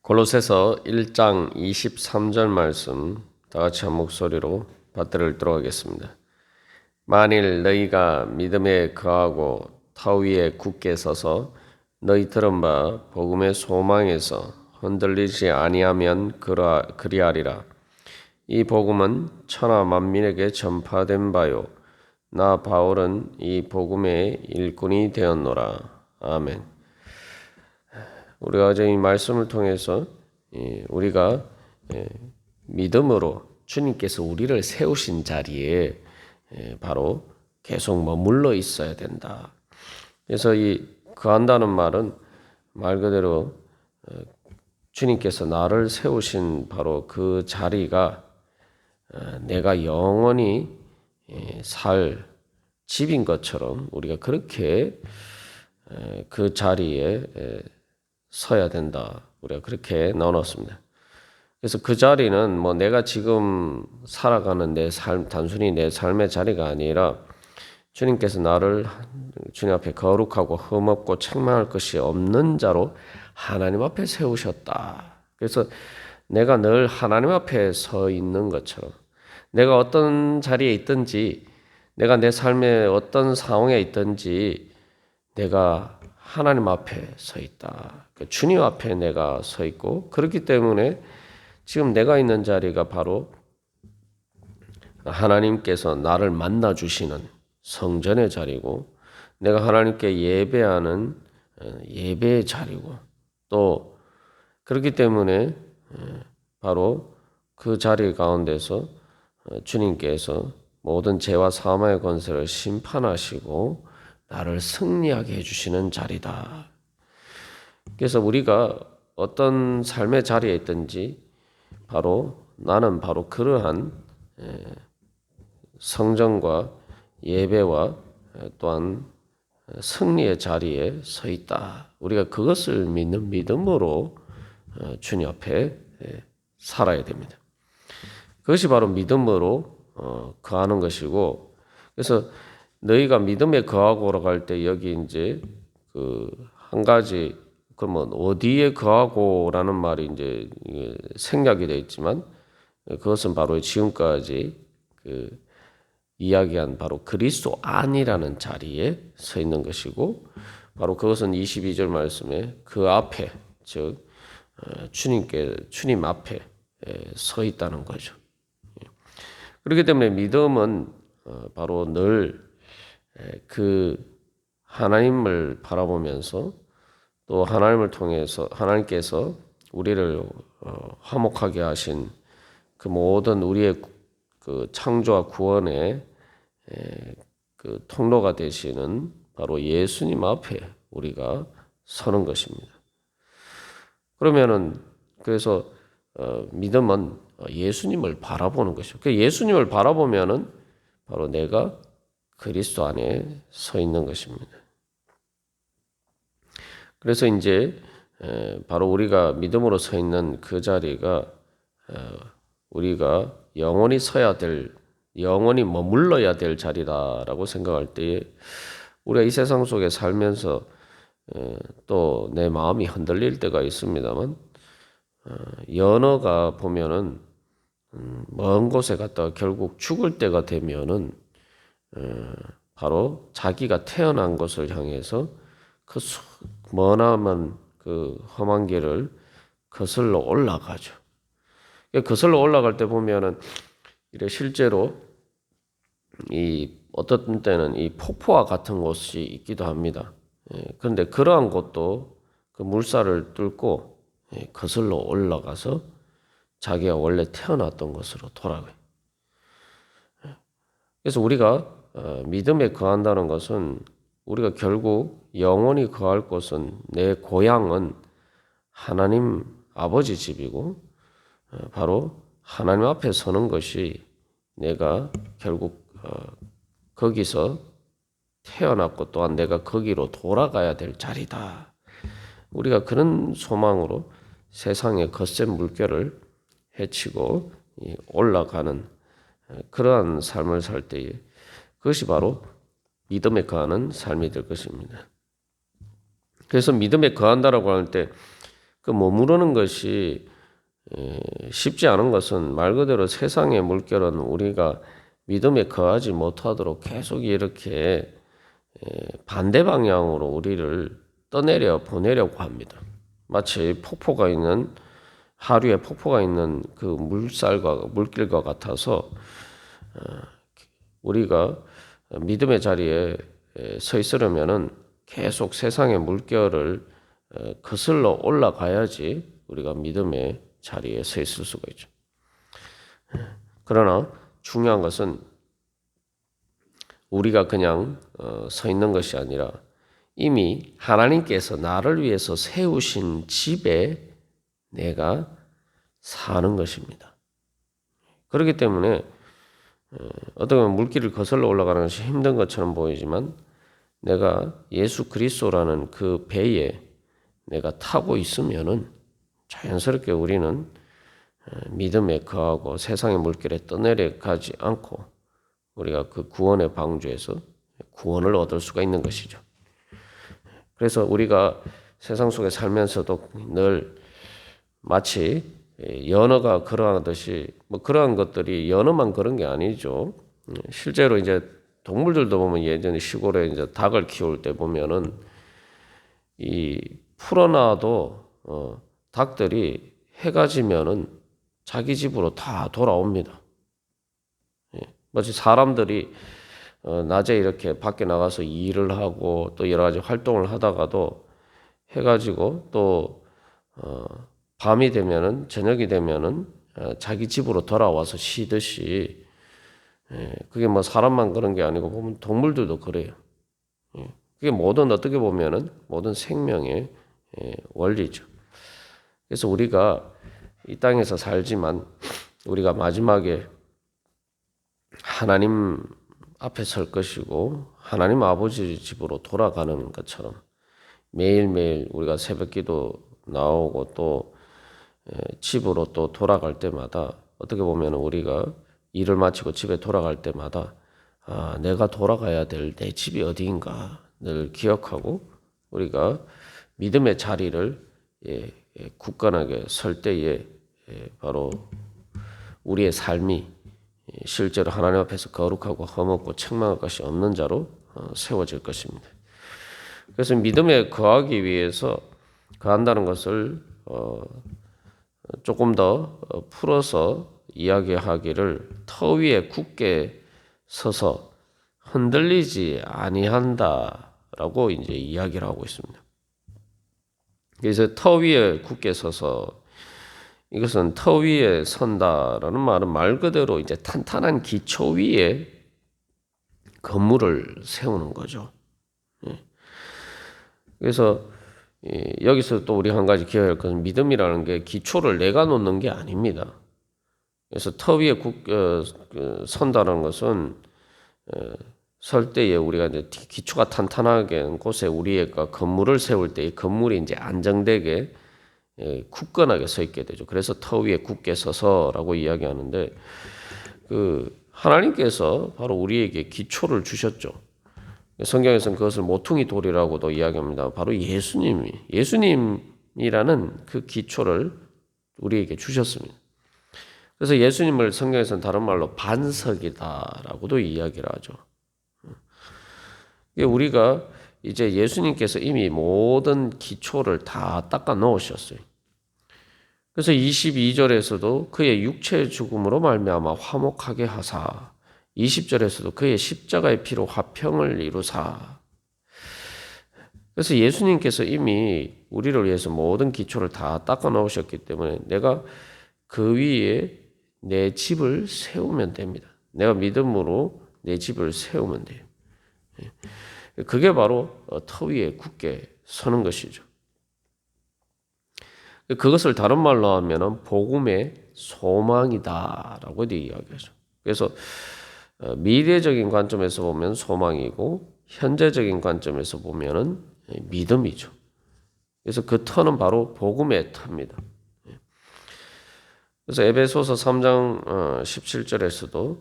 골로새서 1장 23절 말씀 다 같이 한 목소리로 받들어 읽도록 하겠습니다. 만일 너희가 믿음에 거하고 터 위에 굳게 서서 너희 들은 바 복음의 소망에서 흔들리지 아니하면 그리하리라. 이 복음은 천하 만민에게 전파된 바요 나 바울은 이 복음의 일꾼이 되었노라. 아멘. 우리가 어제 이 말씀을 통해서 우리가 믿음으로 주님께서 우리를 세우신 자리에 바로 계속 머물러 있어야 된다. 그래서 이 거한다는 말은 말 그대로 주님께서 나를 세우신 바로 그 자리가 내가 영원히 살 집인 것처럼 우리가 그렇게 그 자리에 서야 된다. 우리가 그렇게 나눴습니다. 그래서 그 자리는 뭐 내가 지금 살아가는 내 삶, 단순히 내 삶의 자리가 아니라 주님께서 나를 주님 앞에 거룩하고 흠없고 책망할 것이 없는 자로 하나님 앞에 세우셨다. 그래서 내가 늘 하나님 앞에 서 있는 것처럼 내가 어떤 자리에 있든지 내가 내 삶의 어떤 상황에 있든지 내가 하나님 앞에 서 있다. 주님 앞에 내가 서 있고 그렇기 때문에 지금 내가 있는 자리가 바로 하나님께서 나를 만나 주시는 성전의 자리고 내가 하나님께 예배하는 예배의 자리고 또 그렇기 때문에 바로 그 자리 가운데서 주님께서 모든 죄와 사망의 권세를 심판하시고 나를 승리하게 해주시는 자리다. 그래서 우리가 어떤 삶의 자리에 있든지 나는 바로 그러한 성전과 예배와 또한 승리의 자리에 서 있다. 우리가 그것을 믿는 믿음으로 주님 앞에 살아야 됩니다. 그것이 바로 믿음으로 거하는 것이고, 그래서 너희가 믿음에 거하고라고 할 때 여기 이제 그 한 가지 그러면 어디에 거하고라는 말이 이제 생략이 되어 있지만 그것은 바로 지금까지 그 이야기한 바로 그리스도 안이라는 자리에 서 있는 것이고 바로 그것은 22절 말씀에 그 앞에 즉 주님 앞에 서 있다는 거죠. 그렇기 때문에 믿음은 바로 늘 그 하나님을 바라보면서 또 하나님을 통해서 하나님께서 우리를 화목하게 하신 그 모든 우리의 그 창조와 구원의 그 통로가 되시는 바로 예수님 앞에 우리가 서는 것입니다. 그래서 믿음은 예수님을 바라보는 것이죠. 그 예수님을 바라보면은 바로 내가 그리스도 안에 서 있는 것입니다. 그래서 이제 바로 우리가 믿음으로 서 있는 그 자리가 우리가 영원히 영원히 머물러야 될 자리다라고 생각할 때에 우리가 이 세상 속에 살면서 또 내 마음이 흔들릴 때가 있습니다만 연어가 보면은 먼 곳에 갔다가 결국 죽을 때가 되면은 바로 자기가 태어난 곳을 향해서 그 머나먼 그 험한 길을 거슬러 올라가죠. 거슬러 올라갈 때 보면은 이래 실제로 이 어떤 때는 이 폭포와 같은 곳이 있기도 합니다. 그런데 그러한 곳도 그 물살을 뚫고 거슬러 올라가서 자기가 원래 태어났던 곳으로 돌아가요. 그래서 우리가 믿음에 거한다는 것은 우리가 결국 영원히 거할 곳은 내 고향은 하나님 아버지 집이고 바로 하나님 앞에 서는 것이 내가 결국 거기서 태어났고 또한 내가 거기로 돌아가야 될 자리다. 우리가 그런 소망으로 세상의 거센 물결을 헤치고 올라가는 그러한 삶을 살 때에 그것이 바로 믿음에 거하는 삶이 될 것입니다. 그래서 믿음에 거한다라고 할 때 그 머무르는 것이 쉽지 않은 것은 말 그대로 세상의 물결은 우리가 믿음에 거하지 못하도록 계속 이렇게 반대 방향으로 우리를 떠내려 보내려고 합니다. 마치 폭포가 있는 하류에 폭포가 있는 그 물길과 같아서 우리가 믿음의 자리에 서 있으려면은 계속 세상의 물결을 거슬러 올라가야지 우리가 믿음의 자리에 서 있을 수가 있죠. 그러나 중요한 것은 우리가 그냥 서 있는 것이 아니라 이미 하나님께서 나를 위해서 세우신 집에 내가 사는 것입니다. 그렇기 때문에 어떻게 보면 물길을 거슬러 올라가는 것이 힘든 것처럼 보이지만 내가 예수 그리스도라는 그 배에 내가 타고 있으면은 자연스럽게 우리는 믿음에 거하고 세상의 물길에 떠내려 가지 않고 우리가 그 구원의 방주에서 구원을 얻을 수가 있는 것이죠. 그래서 우리가 세상 속에 살면서도 늘 마치 연어가 그러하듯이 뭐 그러한 것들이 연어만 그런 게 아니죠. 실제로 이제 동물들도 보면 예전에 시골에 이제 닭을 키울 때 보면은 이 풀어놔도 닭들이 해가 지면은 자기 집으로 다 돌아옵니다. 마치 사람들이 낮에 이렇게 밖에 나가서 일을 하고 또 여러 가지 활동을 하다가도 해가지고 또 밤이 되면은 저녁이 되면은 자기 집으로 돌아와서 쉬듯이 그게 뭐 사람만 그런 게 아니고 보면 동물들도 그래요. 그게 모든 어떻게 보면은 모든 생명의 원리죠. 그래서 우리가 이 땅에서 살지만 우리가 마지막에 하나님 앞에 설 것이고 하나님 아버지 집으로 돌아가는 것처럼 매일매일 우리가 새벽기도 나오고 또 집으로 또 돌아갈 때마다 어떻게 보면 우리가 일을 마치고 집에 돌아갈 때마다 내가 돌아가야 될 내 집이 어디인가 늘 기억하고 우리가 믿음의 자리를 굳건하게 설 때에 바로 우리의 삶이 실제로 하나님 앞에서 거룩하고 험없고 책망할 것이 없는 자로 세워질 것입니다. 그래서 믿음에 거하기 위해서 거한다는 것을 조금 더 풀어서 이야기하기를 터 위에 굳게 서서 흔들리지 아니한다라고 이제 이야기를 하고 있습니다. 그래서 터 위에 굳게 서서 이것은 터 위에 선다라는 말은 말 그대로 이제 탄탄한 기초 위에 건물을 세우는 거죠. 그래서 여기서 또 우리 한 가지 기억해야 할 것은 믿음이라는 게 기초를 내가 놓는 게 아닙니다. 그래서 터 위에 선다는 것은 설 때에 우리가 이제 기초가 탄탄하게 곳에 우리가 건물을 세울 때 이 건물이 이제 안정되게 굳건하게 서 있게 되죠. 그래서 터 위에 굳게 서서라고 이야기하는데 하나님께서 바로 우리에게 기초를 주셨죠. 성경에서는 그것을 모퉁이 돌이라고도 이야기합니다. 바로 예수님이라는 그 기초를 우리에게 주셨습니다. 그래서 예수님을 성경에서는 다른 말로 반석이다라고도 이야기를 하죠. 우리가 이제 예수님께서 이미 모든 기초를 다 닦아 놓으셨어요. 그래서 22절에서도 그의 육체의 죽음으로 말미암아 화목하게 하사 20절에서도 그의 십자가의 피로 화평을 이루사. 그래서 예수님께서 이미 우리를 위해서 모든 기초를 다 닦아 놓으셨기 때문에 내가 그 위에 내 집을 세우면 됩니다. 내가 믿음으로 내 집을 세우면 돼요. 그게 바로 터 위에 굳게 서는 것이죠. 그것을 다른 말로 하면 복음의 소망이다라고 이야기하죠. 그래서 미래적인 관점에서 보면 소망이고 현재적인 관점에서 보면은 믿음이죠. 그래서 그 터는 바로 복음의 터입니다. 그래서 에베소서 3장 17절에서도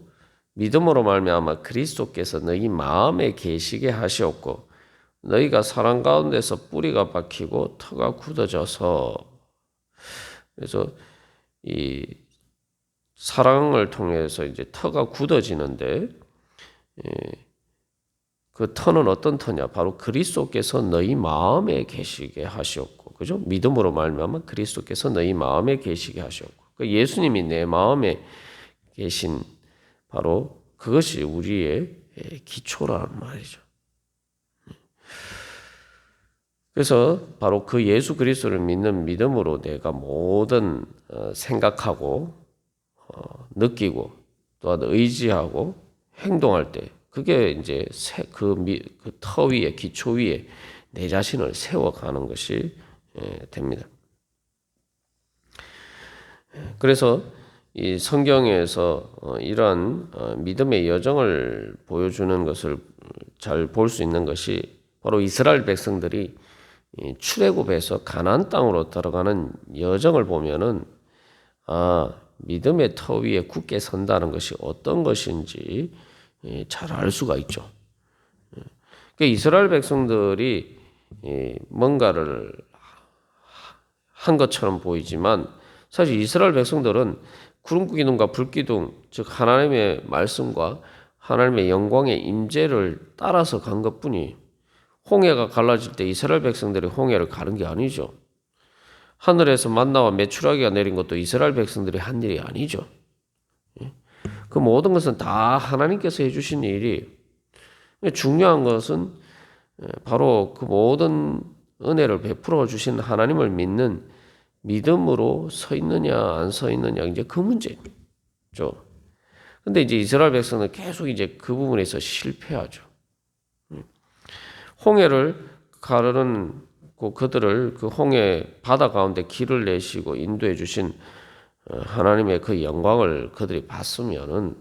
믿음으로 말미암아 그리스도께서 너희 마음에 계시게 하시었고 너희가 사랑 가운데서 뿌리가 박히고 터가 굳어져서 그래서 이 사랑을 통해서 이제 터가 굳어지는데 그 터는 어떤 터냐? 바로 그리스도께서 너희 마음에 계시게 하셨고, 그죠? 믿음으로 말미암아 그리스도께서 너희 마음에 계시게 하셨고, 그 예수님이 내 마음에 계신 바로 그것이 우리의 기초라는 말이죠. 그래서 바로 그 예수 그리스도를 믿는 믿음으로 내가 모든 생각하고 느끼고 또한 의지하고 행동할 때 그게 이제 그 터 위에 기초 위에 내 자신을 세워가는 것이 됩니다. 그래서 이 성경에서 이러한 믿음의 여정을 보여주는 것을 잘 볼 수 있는 것이 바로 이스라엘 백성들이 출애굽에서 가나안 땅으로 들어가는 여정을 보면은 믿음의 터 위에 굳게 선다는 것이 어떤 것인지 잘 알 수가 있죠. 그러니까 이스라엘 백성들이 뭔가를 한 것처럼 보이지만 사실 이스라엘 백성들은 구름기둥과 불기둥, 즉 하나님의 말씀과 하나님의 영광의 임재를 따라서 간 것뿐이 홍해가 갈라질 때 이스라엘 백성들이 홍해를 가른 게 아니죠. 하늘에서 만나와 메추라기가 내린 것도 이스라엘 백성들이 한 일이 아니죠. 그 모든 것은 다 하나님께서 해주신 일이 중요한 것은 바로 그 모든 은혜를 베풀어 주신 하나님을 믿는 믿음으로 서 있느냐 안 서 있느냐 이제 그 문제죠. 근데 이제 이스라엘 백성은 계속 이제 그 부분에서 실패하죠. 홍해를 가르는 그들을 그 홍해 바다 가운데 길을 내시고 인도해 주신 하나님의 그 영광을 그들이 봤으면은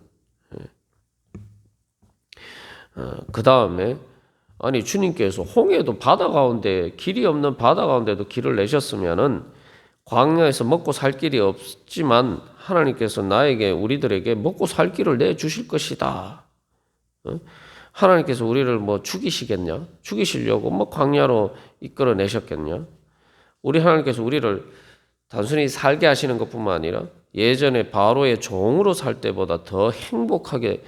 그 다음에 아니 주님께서 홍해도 바다 가운데 길이 없는 바다 가운데도 길을 내셨으면은 광야에서 먹고 살 길이 없지만 하나님께서 나에게 우리들에게 먹고 살 길을 내 주실 것이다. 하나님께서 우리를 뭐 죽이시겠냐? 죽이시려고 뭐 광야로 이끌어 내셨겠냐? 우리 하나님께서 우리를 단순히 살게 하시는 것뿐만 아니라 예전에 바로의 종으로 살 때보다 더 행복하게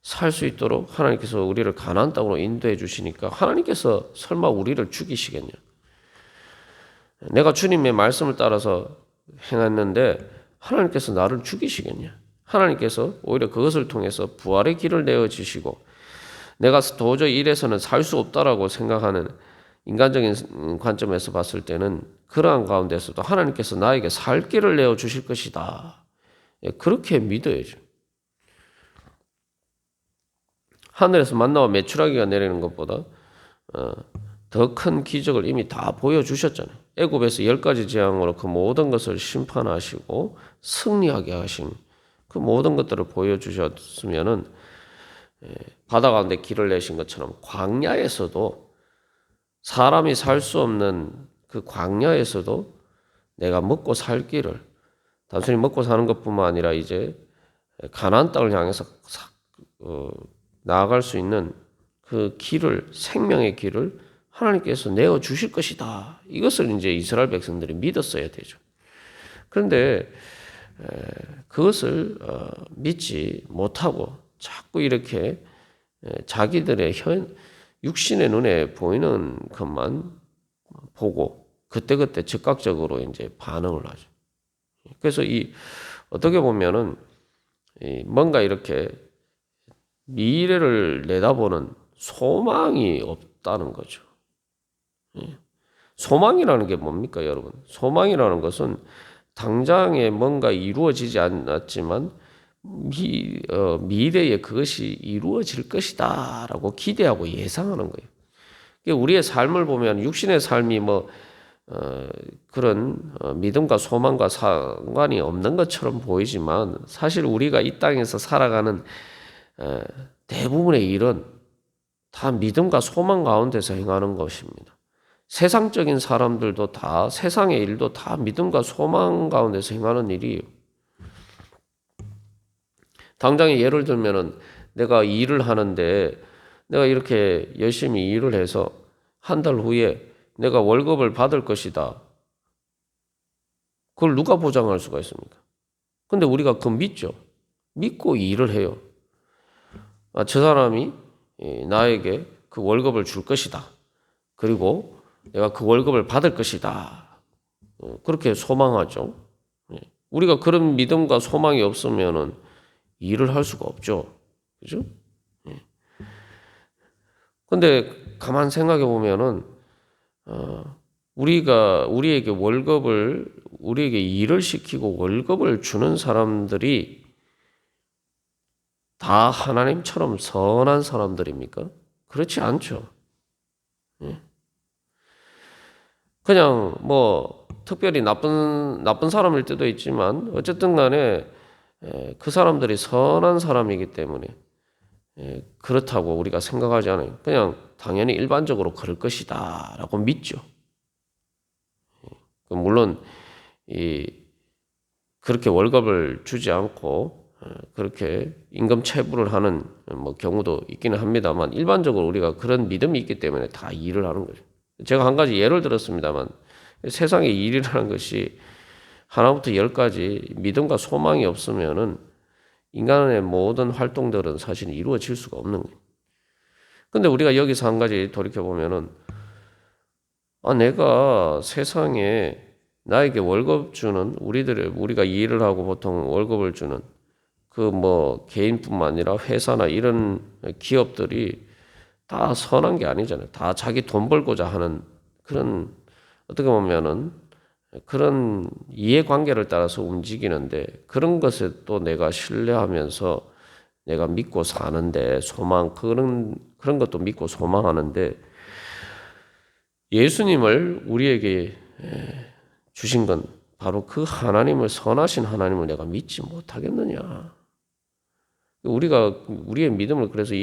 살 수 있도록 하나님께서 우리를 가나안 땅으로 인도해 주시니까 하나님께서 설마 우리를 죽이시겠냐? 내가 주님의 말씀을 따라서 행했는데 하나님께서 나를 죽이시겠냐? 하나님께서 오히려 그것을 통해서 부활의 길을 내어주시고 내가 도저히 이래서는 살 수 없다라고 생각하는 인간적인 관점에서 봤을 때는 그러한 가운데서도 하나님께서 나에게 살 길을 내어주실 것이다. 그렇게 믿어야죠. 하늘에서 만나와 메추라기가 내리는 것보다 더 큰 기적을 이미 다 보여주셨잖아요. 애굽에서 10가지 재앙으로 그 모든 것을 심판하시고 승리하게 하신 그 모든 것들을 보여주셨으면은 바다 가운데 길을 내신 것처럼 광야에서도 사람이 살 수 없는 그 광야에서도 내가 먹고 살 길을 단순히 먹고 사는 것뿐만 아니라 이제 가나안 땅을 향해서 나아갈 수 있는 그 길을 생명의 길을 하나님께서 내어 주실 것이다. 이것을 이제 이스라엘 백성들이 믿었어야 되죠. 그런데 그것을 믿지 못하고 자꾸 이렇게 자기들의 육신의 눈에 보이는 것만 보고 그때그때 즉각적으로 이제 반응을 하죠. 그래서 어떻게 보면은 뭔가 이렇게 미래를 내다보는 소망이 없다는 거죠. 소망이라는 게 뭡니까, 여러분? 소망이라는 것은 당장에 뭔가 이루어지지 않았지만 미래에 그것이 이루어질 것이다라고 기대하고 예상하는 거예요. 우리의 삶을 보면 육신의 삶이 그런 믿음과 소망과 상관이 없는 것처럼 보이지만 사실 우리가 이 땅에서 살아가는 대부분의 일은 다 믿음과 소망 가운데서 행하는 것입니다. 세상적인 사람들도 다 세상의 일도 다 믿음과 소망 가운데서 행하는 일이에요. 당장에 예를 들면은 내가 일을 하는데 내가 이렇게 열심히 일을 해서 한 달 후에 내가 월급을 받을 것이다. 그걸 누가 보장할 수가 있습니까? 근데 우리가 그거 믿죠. 믿고 일을 해요. 저 사람이 나에게 그 월급을 줄 것이다. 그리고 내가 그 월급을 받을 것이다. 그렇게 소망하죠. 우리가 그런 믿음과 소망이 없으면은 일을 할 수가 없죠. 그죠? 근데 가만 생각해 보면은, 우리에게 우리에게 일을 시키고 월급을 주는 사람들이 다 하나님처럼 선한 사람들입니까? 그렇지 않죠. 그냥 뭐 특별히 나쁜 사람일 때도 있지만 어쨌든 간에 그 사람들이 선한 사람이기 때문에 그렇다고 우리가 생각하지 않아요. 그냥 당연히 일반적으로 그럴 것이다 라고 믿죠. 물론 그렇게 월급을 주지 않고 그렇게 임금 체불을 하는 뭐 경우도 있기는 합니다만 일반적으로 우리가 그런 믿음이 있기 때문에 다 일을 하는 거죠. 제가 한 가지 예를 들었습니다만 세상에 일이라는 것이 하나부터 열까지 믿음과 소망이 없으면은 인간의 모든 활동들은 사실 이루어질 수가 없는 거예요. 근데 우리가 여기서 한 가지 돌이켜보면은, 내가 세상에 나에게 월급 주는, 우리가 일을 하고 보통 월급을 주는 그 뭐 개인뿐만 아니라 회사나 이런 기업들이 다 선한 게 아니잖아요. 다 자기 돈 벌고자 하는 그런, 어떻게 보면은 그런 이해관계를 따라서 움직이는데 그런 것에 또 내가 신뢰하면서 내가 믿고 사는데 그런 것도 믿고 소망하는데 예수님을 우리에게 주신 건 바로 그 하나님을 선하신 하나님을 내가 믿지 못하겠느냐. 우리의 믿음을 그래서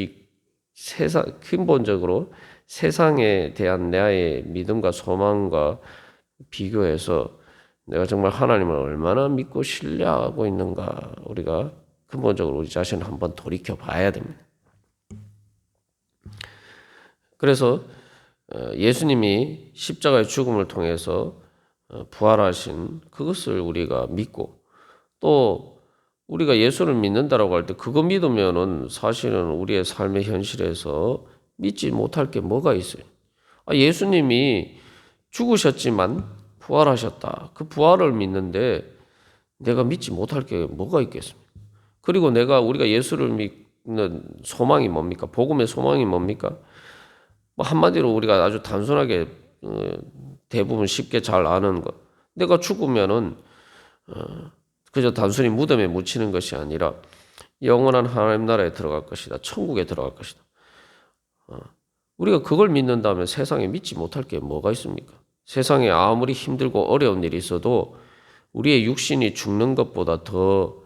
근본적으로 세상에 대한 나의 믿음과 소망과 비교해서 내가 정말 하나님을 얼마나 믿고 신뢰하고 있는가 우리가 근본적으로 우리 자신을 한번 돌이켜 봐야 됩니다. 그래서 예수님이 십자가의 죽음을 통해서 부활하신 그것을 우리가 믿고 또 우리가 예수를 믿는다라고 할 때 그거 믿으면은 사실은 우리의 삶의 현실에서 믿지 못할 게 뭐가 있어요? 예수님이 죽으셨지만 부활하셨다. 그 부활을 믿는데 내가 믿지 못할 게 뭐가 있겠습니까? 그리고 우리가 예수를 믿는 소망이 뭡니까? 복음의 소망이 뭡니까? 뭐 한마디로 우리가 아주 단순하게 대부분 쉽게 잘 아는 것. 내가 죽으면은 그저 단순히 무덤에 묻히는 것이 아니라 영원한 하나님 나라에 들어갈 것이다. 천국에 들어갈 것이다. 우리가 그걸 믿는다면 세상에 믿지 못할 게 뭐가 있습니까? 세상에 아무리 힘들고 어려운 일이 있어도 우리의 육신이 죽는 것보다 더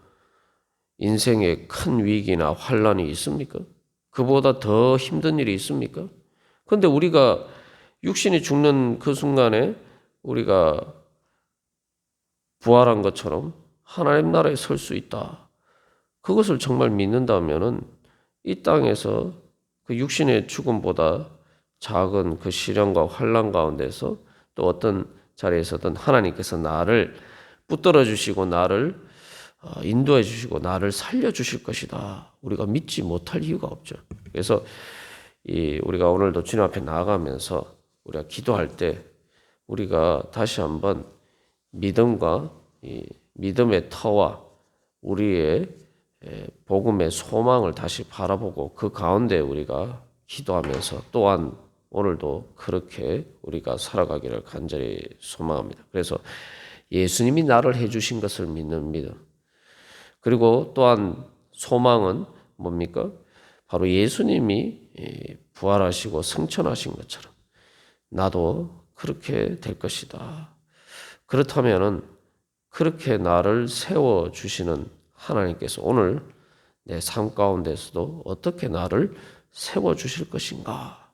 인생에 큰 위기나 환란이 있습니까? 그보다 더 힘든 일이 있습니까? 그런데 우리가 육신이 죽는 그 순간에 우리가 부활한 것처럼 하나님 나라에 설 수 있다. 그것을 정말 믿는다면은 이 땅에서 그 육신의 죽음보다 작은 그 시련과 환란 가운데서 또 어떤 자리에서든 하나님께서 나를 붙들어 주시고 나를 인도해 주시고 나를 살려 주실 것이다. 우리가 믿지 못할 이유가 없죠. 그래서 우리가 오늘도 주님 앞에 나아가면서 우리가 기도할 때 우리가 다시 한번 믿음과 믿음의 터와 우리의 복음의 소망을 다시 바라보고 그 가운데 우리가 기도하면서 또한 오늘도 그렇게 우리가 살아가기를 간절히 소망합니다. 그래서 예수님이 나를 해주신 것을 믿는 믿음. 그리고 또한 소망은 뭡니까? 바로 예수님이 부활하시고 승천하신 것처럼 나도 그렇게 될 것이다. 그렇다면은 그렇게 나를 세워주시는 하나님께서 오늘 내 삶 가운데서도 어떻게 나를 세워주실 것인가?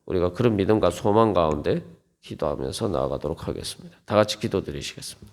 우리가 그런 믿음과 소망 가운데 기도하면서 나아가도록 하겠습니다. 다 같이 기도드리시겠습니다.